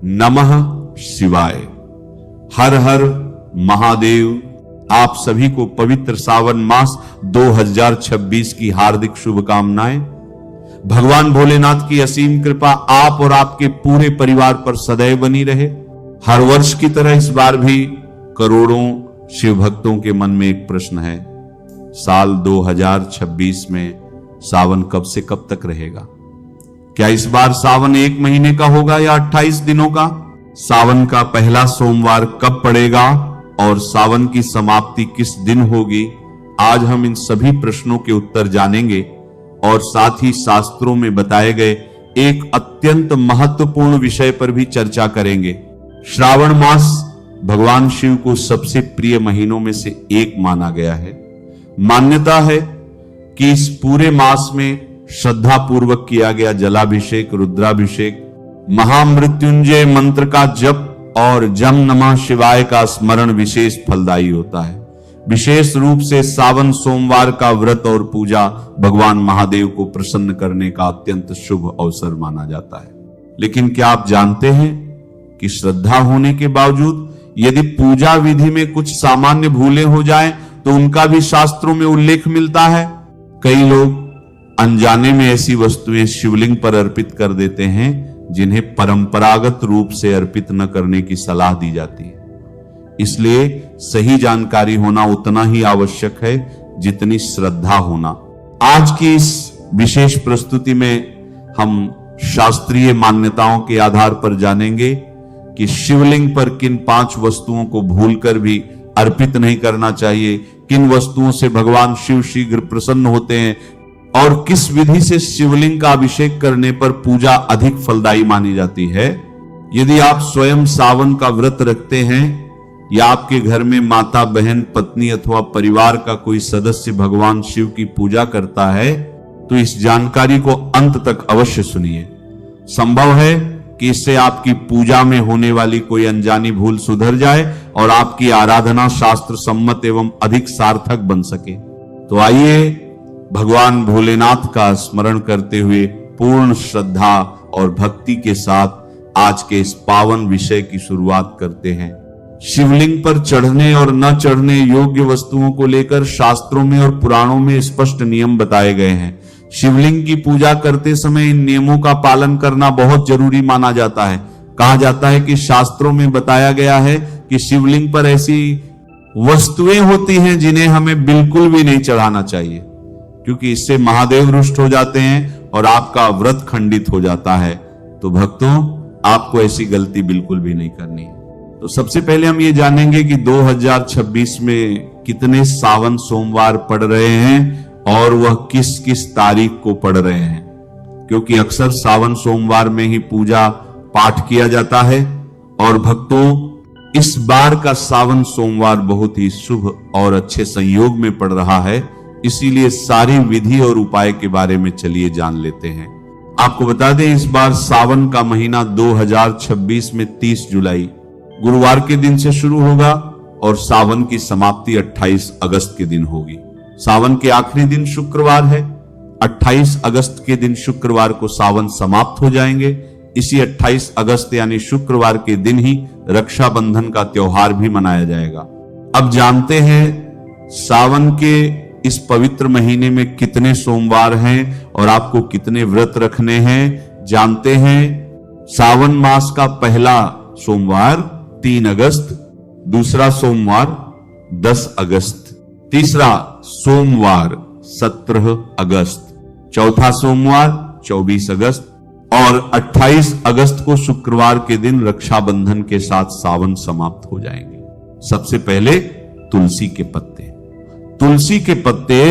नमः शिवाय। हर हर महादेव। आप सभी को पवित्र सावन मास 2026 की हार्दिक शुभकामनाएं। भगवान भोलेनाथ की असीम कृपा आप और आपके पूरे परिवार पर सदैव बनी रहे। हर वर्ष की तरह इस बार भी करोड़ों शिव भक्तों के मन में एक प्रश्न है, साल 2026 में सावन कब से कब तक रहेगा? क्या इस बार सावन 1 महीने का होगा या 28 दिनों का? सावन का पहला सोमवार कब पड़ेगा और सावन की समाप्ति किस दिन होगी? आज हम इन सभी प्रश्नों के उत्तर जानेंगे और साथ ही शास्त्रों में बताए गए एक अत्यंत महत्वपूर्ण विषय पर भी चर्चा करेंगे। श्रावण मास भगवान शिव को सबसे प्रिय महीनों में से एक माना गया है। मान्यता है कि इस पूरे मास में श्रद्धा पूर्वक किया गया जलाभिषेक, रुद्राभिषेक, महामृत्युंजय मंत्र का जप और जम नमः शिवाय का स्मरण विशेष फलदायी होता है। विशेष रूप से सावन सोमवार का व्रत और पूजा भगवान महादेव को प्रसन्न करने का अत्यंत शुभ अवसर माना जाता है। लेकिन क्या आप जानते हैं कि श्रद्धा होने के बावजूद यदि पूजा विधि में कुछ सामान्य भूलें हो जाएं तो उनका भी शास्त्रों में उल्लेख मिलता है। कई लोग अनजाने में ऐसी वस्तुएं शिवलिंग पर अर्पित कर देते हैं जिन्हें परंपरागत रूप से अर्पित न करने की सलाह दी जाती है। इसलिए सही जानकारी होना उतना ही आवश्यक है जितनी श्रद्धा होना। आज की इस विशेष प्रस्तुति में हम शास्त्रीय मान्यताओं के आधार पर जानेंगे कि शिवलिंग पर किन 5 वस्तुओं को भूलकर भी अर्पित नहीं करना चाहिए, किन वस्तुओं से भगवान शिव शीघ्र प्रसन्न होते हैं और किस विधि से शिवलिंग का अभिषेक करने पर पूजा अधिक फलदायी मानी जाती है। यदि आप स्वयं सावन का व्रत रखते हैं या आपके घर में माता, बहन, पत्नी अथवा परिवार का कोई सदस्य भगवान शिव की पूजा करता है तो इस जानकारी को अंत तक अवश्य सुनिए। संभव है कि इससे आपकी पूजा में होने वाली कोई अनजानी भूल सुधर जाए और आपकी आराधना शास्त्र सम्मत एवं अधिक सार्थक बन सके। तो आइए भगवान भोलेनाथ का स्मरण करते हुए पूर्ण श्रद्धा और भक्ति के साथ आज के इस पावन विषय की शुरुआत करते हैं। शिवलिंग पर चढ़ने और न चढ़ने योग्य वस्तुओं को लेकर शास्त्रों में और पुराणों में स्पष्ट नियम बताए गए हैं। शिवलिंग की पूजा करते समय इन नियमों का पालन करना बहुत जरूरी माना जाता है। कहा जाता है कि शास्त्रों में बताया गया है कि शिवलिंग पर ऐसी वस्तुएं होती हैं जिन्हें हमें बिल्कुल भी नहीं चढ़ाना चाहिए, क्योंकि इससे महादेव रुष्ट हो जाते हैं और आपका व्रत खंडित हो जाता है। तो भक्तों, आपको ऐसी गलती बिल्कुल भी नहीं करनी है। तो सबसे पहले हम ये जानेंगे कि 2026 में कितने सावन सोमवार पड़ रहे हैं और वह किस किस तारीख को पड़ रहे हैं, क्योंकि अक्सर सावन सोमवार में ही पूजा पाठ किया जाता है। और भक्तों, इस बार का सावन सोमवार बहुत ही शुभ और अच्छे संयोग में पड़ रहा है, इसीलिए सारी विधि और उपाय के बारे में चलिए जान लेते हैं। आपको बता दें, इस बार सावन का महीना 2026 में 30 जुलाई गुरुवार के दिन से शुरू होगा और सावन की समाप्ति 28 अगस्त के दिन होगी। सावन के आखिरी दिन शुक्रवार है। 28 अगस्त के दिन शुक्रवार को सावन समाप्त हो जाएंगे। इसी 28 अगस्त यानी शुक्रवार के दिन ही रक्षाबंधन का त्योहार भी मनाया जाएगा। अब जानते हैं सावन के इस पवित्र महीने में कितने सोमवार हैं और आपको कितने व्रत रखने हैं। जानते हैं, सावन मास का पहला सोमवार 3 अगस्त, दूसरा सोमवार 10 अगस्त, तीसरा सोमवार 17 अगस्त, चौथा सोमवार 24 अगस्त और 28 अगस्त को शुक्रवार के दिन रक्षाबंधन के साथ सावन समाप्त हो जाएंगे। सबसे पहले तुलसी के पत्ते। तुलसी के पत्ते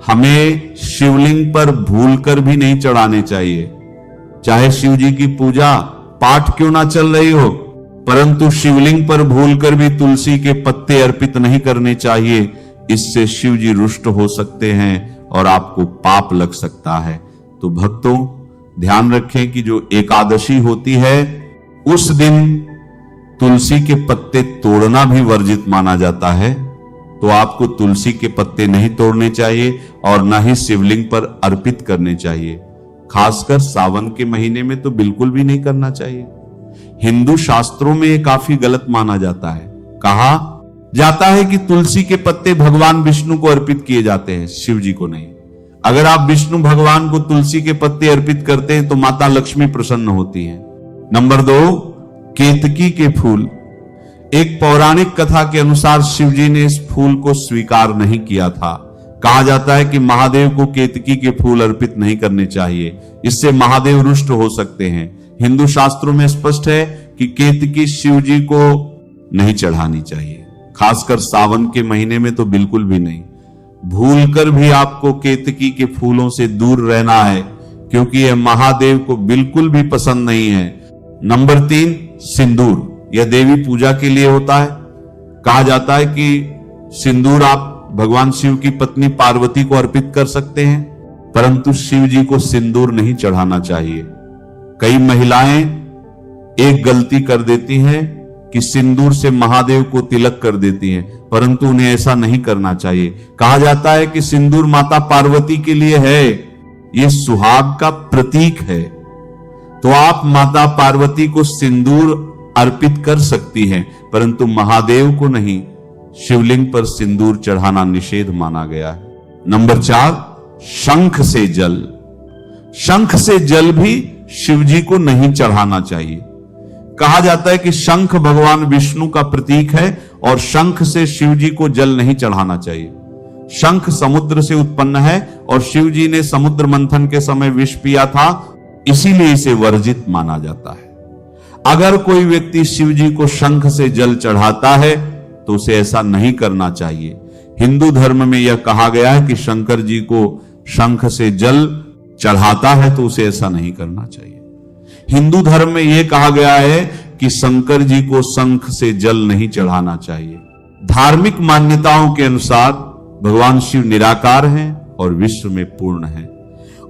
हमें शिवलिंग पर भूलकर भी नहीं चढ़ाने चाहिए। चाहे शिव जी की पूजा पाठ क्यों ना चल रही हो, परंतु शिवलिंग पर भूलकर भी तुलसी के पत्ते अर्पित नहीं करने चाहिए। इससे शिव जी रुष्ट हो सकते हैं और आपको पाप लग सकता है। तो भक्तों, ध्यान रखें कि जो एकादशी होती है उस दिन तुलसी के पत्ते तोड़ना भी वर्जित माना जाता है। तो आपको तुलसी के पत्ते नहीं तोड़ने चाहिए और न ही शिवलिंग पर अर्पित करने चाहिए। खासकर सावन के महीने में तो बिल्कुल भी नहीं करना चाहिए। हिंदू शास्त्रों में यह काफी गलत माना जाता है। कहा जाता है कि तुलसी के पत्ते भगवान विष्णु को अर्पित किए जाते हैं, शिव जी को नहीं। अगर आप विष्णु भगवान को तुलसी के पत्ते अर्पित करते हैं तो माता लक्ष्मी प्रसन्न होती हैं। नंबर 2, केतकी के फूल। एक पौराणिक कथा के अनुसार शिव जी ने इस फूल को स्वीकार नहीं किया था। कहा जाता है कि महादेव को केतकी के फूल अर्पित नहीं करने चाहिए, इससे महादेव रुष्ट हो सकते हैं। हिंदू शास्त्रों में स्पष्ट है कि केतकी शिव जी को नहीं चढ़ानी चाहिए, खासकर सावन के महीने में तो बिल्कुल भी नहीं। भूलकर भी आपको केतकी के फूलों से दूर रहना है, क्योंकि यह महादेव को बिल्कुल भी पसंद नहीं है। नंबर 3, सिंदूर। यह देवी पूजा के लिए होता है। कहा जाता है कि सिंदूर आप भगवान शिव की पत्नी पार्वती को अर्पित कर सकते हैं, परंतु शिव जी को सिंदूर नहीं चढ़ाना चाहिए। कई महिलाएं एक गलती कर देती हैं कि सिंदूर से महादेव को तिलक कर देती हैं, परंतु उन्हें ऐसा नहीं करना चाहिए। कहा जाता है कि सिंदूर माता पार्वती के लिए है, यह सुहाग का प्रतीक है। तो आप माता पार्वती को सिंदूर अर्पित कर सकती हैं, परंतु महादेव को नहीं। शिवलिंग पर सिंदूर चढ़ाना निषेध माना गया है। नंबर 4, शंख से जल। शंख से जल भी शिव जी को नहीं चढ़ाना चाहिए। कहा जाता है कि शंख भगवान विष्णु का प्रतीक है और शंख से शिव जी को जल नहीं चढ़ाना चाहिए। शंख समुद्र से उत्पन्न है और शिव जी ने समुद्र मंथन के समय विष पिया था, इसीलिए इसे वर्जित माना जाता है। अगर कोई व्यक्ति शिव जी को शंख से जल चढ़ाता है तो उसे ऐसा नहीं करना चाहिए। हिंदू धर्म में यह कहा गया है कि शंकर जी को शंख से जल चढ़ाता है तो उसे ऐसा नहीं करना चाहिए। हिंदू धर्म में यह कहा गया है कि शंकर जी को शंख से जल नहीं चढ़ाना चाहिए। धार्मिक मान्यताओं के अनुसार भगवान शिव निराकार हैं और विश्व में पूर्ण हैं।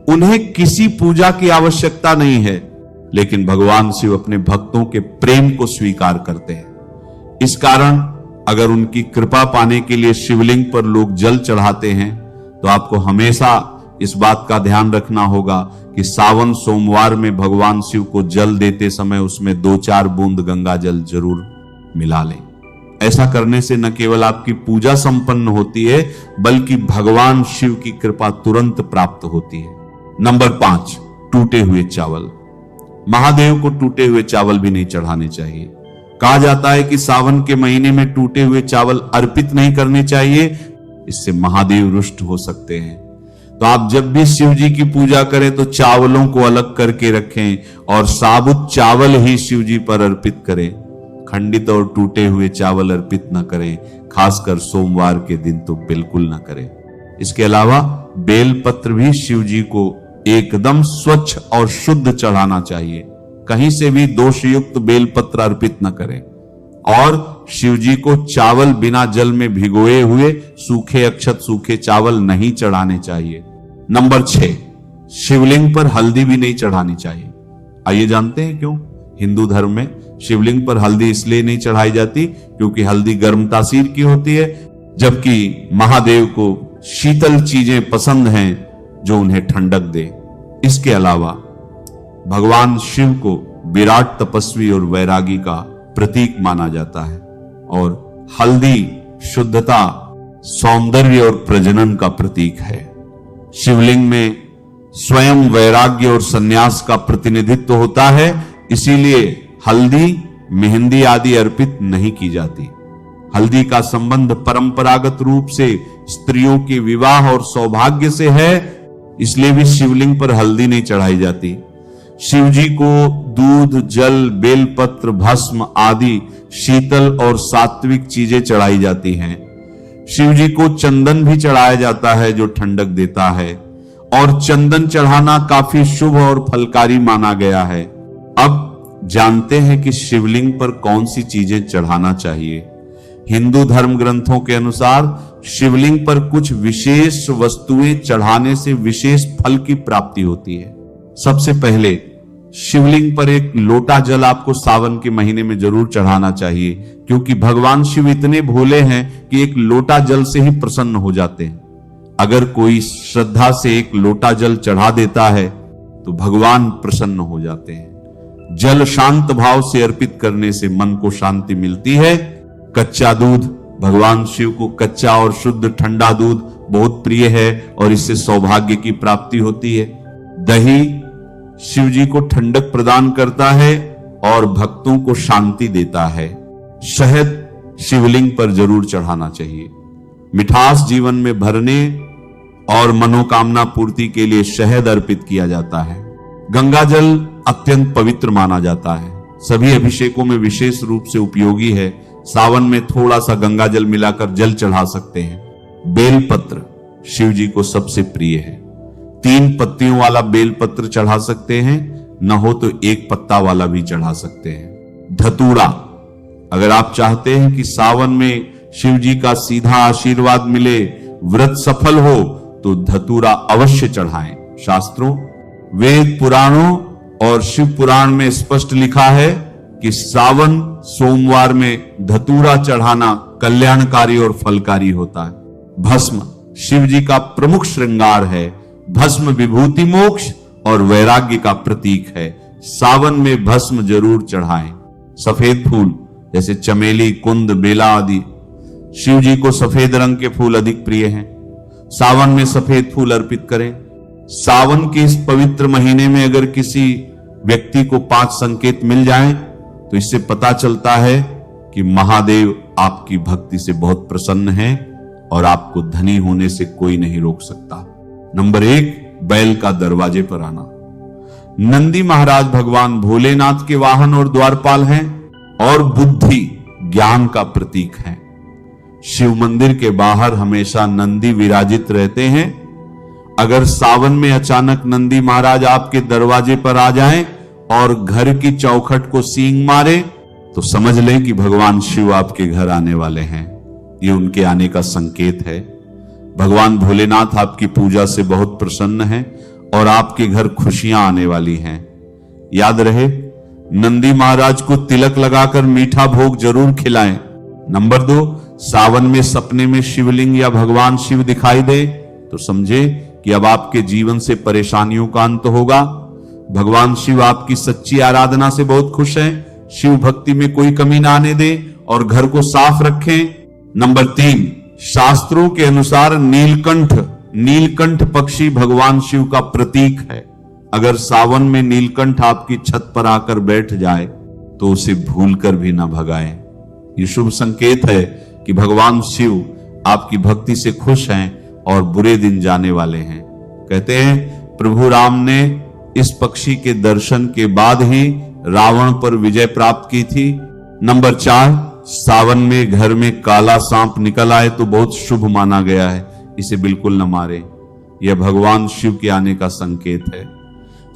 उन्हें किसी पूजा की आवश्यकता नहीं है, लेकिन भगवान शिव अपने भक्तों के प्रेम को स्वीकार करते हैं। इस कारण अगर उनकी कृपा पाने के लिए शिवलिंग पर लोग जल चढ़ाते हैं तो आपको हमेशा इस बात का ध्यान रखना होगा कि सावन सोमवार में भगवान शिव को जल देते समय उसमें 2-4 बूंद गंगा जल जरूर मिला लें। ऐसा करने से न केवल आपकी पूजा संपन्न होती है, बल्कि भगवान शिव की कृपा तुरंत प्राप्त होती है। नंबर 5, टूटे हुए चावल। महादेव को टूटे हुए चावल भी नहीं चढ़ाने चाहिए। कहा जाता है कि सावन के महीने में टूटे हुए चावल अर्पित नहीं करने चाहिए, इससे महादेव रुष्ट हो सकते हैं। तो आप जब भी शिव जी की पूजा करें तो चावलों को अलग करके रखें और साबुत चावल ही शिव जी पर अर्पित करें। खंडित और टूटे हुए चावल अर्पित न करें, खासकर सोमवार के दिन तो बिल्कुल न करें। इसके अलावा बेलपत्र भी शिव जी को एकदम स्वच्छ और शुद्ध चढ़ाना चाहिए। कहीं से भी दोषयुक्त बेलपत्र अर्पित न करें और शिव जी को चावल बिना जल में भिगोए हुए सूखे अक्षत सूखे चावल नहीं चढ़ाने चाहिए। नंबर 6, शिवलिंग पर हल्दी भी नहीं चढ़ानी चाहिए। आइए जानते हैं क्यों। हिंदू धर्म में शिवलिंग पर हल्दी इसलिए नहीं चढ़ाई जाती क्योंकि हल्दी गर्म तासीर की होती है, जबकि महादेव को शीतल चीजें पसंद हैं जो उन्हें ठंडक दे। इसके अलावा भगवान शिव को विराट तपस्वी और वैरागी का प्रतीक माना जाता है और हल्दी शुद्धता, सौंदर्य और प्रजनन का प्रतीक है। शिवलिंग में स्वयं वैराग्य और संन्यास का प्रतिनिधित्व होता है, इसीलिए हल्दी, मेहंदी आदि अर्पित नहीं की जाती। हल्दी का संबंध परंपरागत रूप से स्त्रियों के विवाह और सौभाग्य से है, इसलिए भी शिवलिंग पर हल्दी नहीं चढ़ाई जाती। शिव जी को दूध, जल, बेलपत्र, भस्म आदि शीतल और सात्विक चीजें चढ़ाई जाती हैं। शिव जी को चंदन भी चढ़ाया जाता है जो ठंडक देता है और चंदन चढ़ाना काफी शुभ और फलकारी माना गया है। अब जानते हैं कि शिवलिंग पर कौन सी चीजें चढ़ाना चाहिए। हिंदू धर्म ग्रंथों के अनुसार शिवलिंग पर कुछ विशेष वस्तुएं चढ़ाने से विशेष फल की प्राप्ति होती है। सबसे पहले शिवलिंग पर एक लोटा जल आपको सावन के महीने में जरूर चढ़ाना चाहिए, क्योंकि भगवान शिव इतने भोले हैं कि एक लोटा जल से ही प्रसन्न हो जाते हैं। अगर कोई श्रद्धा से एक लोटा जल चढ़ा देता है तो भगवान प्रसन्न हो जाते हैं। जल शांत भाव से अर्पित करने से मन को शांति मिलती है। कच्चा दूध, भगवान शिव को कच्चा और शुद्ध ठंडा दूध बहुत प्रिय है और इससे सौभाग्य की प्राप्ति होती है। दही शिव जी को ठंडक प्रदान करता है और भक्तों को शांति देता है। शहद शिवलिंग पर जरूर चढ़ाना चाहिए। मिठास जीवन में भरने और मनोकामना पूर्ति के लिए शहद अर्पित किया जाता है। गंगा जल अत्यंत पवित्र माना जाता है, सभी अभिषेकों में विशेष रूप से उपयोगी है। सावन में थोड़ा सा गंगा जल मिलाकर जल चढ़ा सकते हैं। बेलपत्र शिव जी को सबसे प्रिय है। 3 पत्तियों वाला बेलपत्र चढ़ा सकते हैं, न हो तो 1 पत्ता वाला भी चढ़ा सकते हैं। धतूरा, अगर आप चाहते हैं कि सावन में शिव जी का सीधा आशीर्वाद मिले, व्रत सफल हो, तो धतूरा अवश्य चढ़ाएं। शास्त्रों, वेद पुराणों और शिव पुराण में स्पष्ट लिखा है कि सावन सोमवार में धतूरा चढ़ाना कल्याणकारी और फलकारी होता है। भस्म शिव जी का प्रमुख श्रृंगार है। भस्म विभूति मोक्ष और वैराग्य का प्रतीक है। सावन में भस्म जरूर चढ़ाएं। सफेद फूल जैसे चमेली, कुंद, बेला आदि, शिव जी को सफेद रंग के फूल अधिक प्रिय हैं। सावन में सफेद फूल अर्पित करें। सावन के इस पवित्र महीने में अगर किसी व्यक्ति को 5 संकेत मिल जाएं, तो इससे पता चलता है कि महादेव आपकी भक्ति से बहुत प्रसन्न हैं और आपको धनी होने से कोई नहीं रोक सकता। नंबर 1, बैल का दरवाजे पर आना। नंदी महाराज भगवान भोलेनाथ के वाहन और द्वारपाल हैं और बुद्धि, ज्ञान का प्रतीक है। शिव मंदिर के बाहर हमेशा नंदी विराजित रहते हैं। अगर सावन में अचानक नंदी महाराज आपके दरवाजे पर आ जाएं और घर की चौखट को सींग मारे, तो समझ लें कि भगवान शिव आपके घर आने वाले हैं। ये उनके आने का संकेत है। भगवान भोलेनाथ आपकी पूजा से बहुत प्रसन्न हैं और आपके घर खुशियां आने वाली हैं। याद रहे, नंदी महाराज को तिलक लगाकर मीठा भोग जरूर खिलाएं। नंबर 2, सावन में सपने में शिवलिंग या भगवान शिव दिखाई दे तो समझे कि अब आपके जीवन से परेशानियों का अंत होगा। भगवान शिव आपकी सच्ची आराधना से बहुत खुश हैं। शिव भक्ति में कोई कमी ना आने दे और घर को साफ रखें। नंबर 3, शास्त्रों के अनुसार नीलकंठ पक्षी भगवान शिव का प्रतीक है। अगर सावन में नीलकंठ आपकी छत पर आकर बैठ जाए तो उसे भूलकर भी ना भगाएं। ये शुभ संकेत है कि भगवान शिव आपकी भक्ति से खुश हैं और बुरे दिन जाने वाले हैं। कहते हैं प्रभु राम ने इस पक्षी के दर्शन के बाद ही रावण पर विजय प्राप्त की थी। नंबर 4, सावन में घर में काला सांप निकल आए तो बहुत शुभ माना गया है, इसे बिल्कुल न मारे। यह भगवान शिव के आने का संकेत है।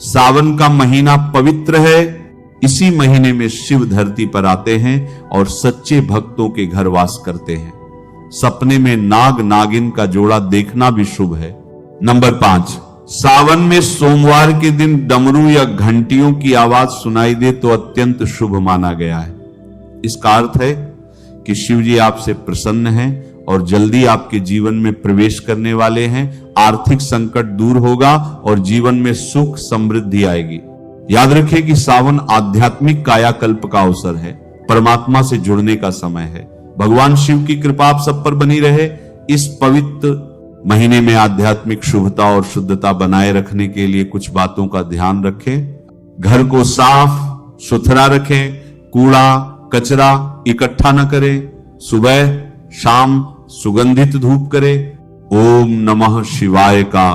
सावन का महीना पवित्र है। इसी महीने में शिव धरती पर आते हैं और सच्चे भक्तों के घर वास करते हैं। सपने में नाग नागिन का जोड़ा देखना भी शुभ है। नंबर 5, सावन में सोमवार के दिन डमरू या घंटियों की आवाज सुनाई दे तो अत्यंत शुभ माना गया है। इसका अर्थ है कि शिव जी आपसे प्रसन्न हैं और जल्दी आपके जीवन में प्रवेश करने वाले हैं। आर्थिक संकट दूर होगा और जीवन में सुख समृद्धि आएगी। याद रखिए कि सावन आध्यात्मिक कायाकल्प का अवसर है, परमात्मा से जुड़ने का समय है। भगवान शिव की कृपा आप सब पर बनी रहे। इस पवित्र महीने में आध्यात्मिक शुभता और शुद्धता बनाए रखने के लिए कुछ बातों का ध्यान रखें। घर को साफ सुथरा रखें, कूड़ा कचरा इकट्ठा न करें। सुबह शाम सुगंधित धूप करें। ओम नमः शिवाय का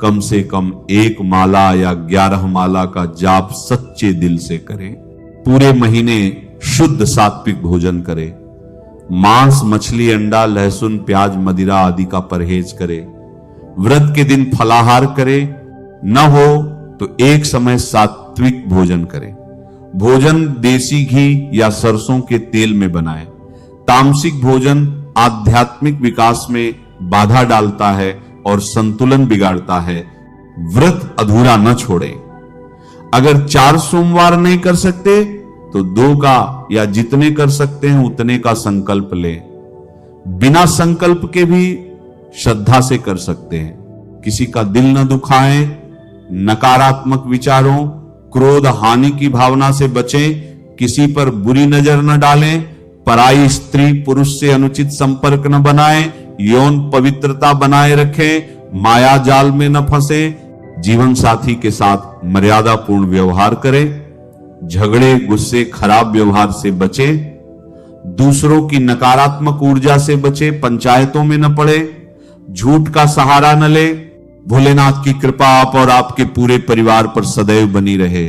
कम से कम 1 माला या 11 माला का जाप सच्चे दिल से करें। पूरे महीने शुद्ध सात्विक भोजन करें। मांस, मछली, अंडा, लहसुन, प्याज, मदिरा आदि का परहेज करें। व्रत के दिन फलाहार करें। न हो तो एक समय सात्विक भोजन करें। भोजन देसी घी या सरसों के तेल में बनाएं। तामसिक भोजन आध्यात्मिक विकास में बाधा डालता है और संतुलन बिगाड़ता है। व्रत अधूरा न छोड़ें। अगर 4 सोमवार नहीं कर सकते तो 2 का या जितने कर सकते हैं उतने का संकल्प लें। बिना संकल्प के भी श्रद्धा से कर सकते हैं। किसी का दिल न दुखाएं। नकारात्मक विचारों, क्रोध हानि की भावना से बचें, किसी पर बुरी नजर न डालें, पराई स्त्री पुरुष से अनुचित संपर्क न बनाएं, यौन पवित्रता बनाए रखें, माया जाल में न फंसे, जीवन साथी के साथ मर्यादापूर्ण व्यवहार करें, झगड़े गुस्से खराब व्यवहार से बचें, दूसरों की नकारात्मक ऊर्जा से बचे, पंचायतों में न पड़े, झूठ का सहारा न ले। भोलेनाथ की कृपा आप और आपके पूरे परिवार पर सदैव बनी रहे।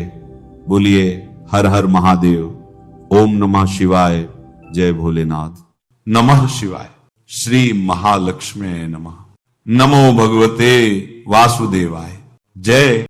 बोलिए हर हर महादेव। ओम नमः शिवाय। जय भोलेनाथ। नमः शिवाय। श्री महालक्ष्मी नमः। नमो भगवते वासुदेवाय। जय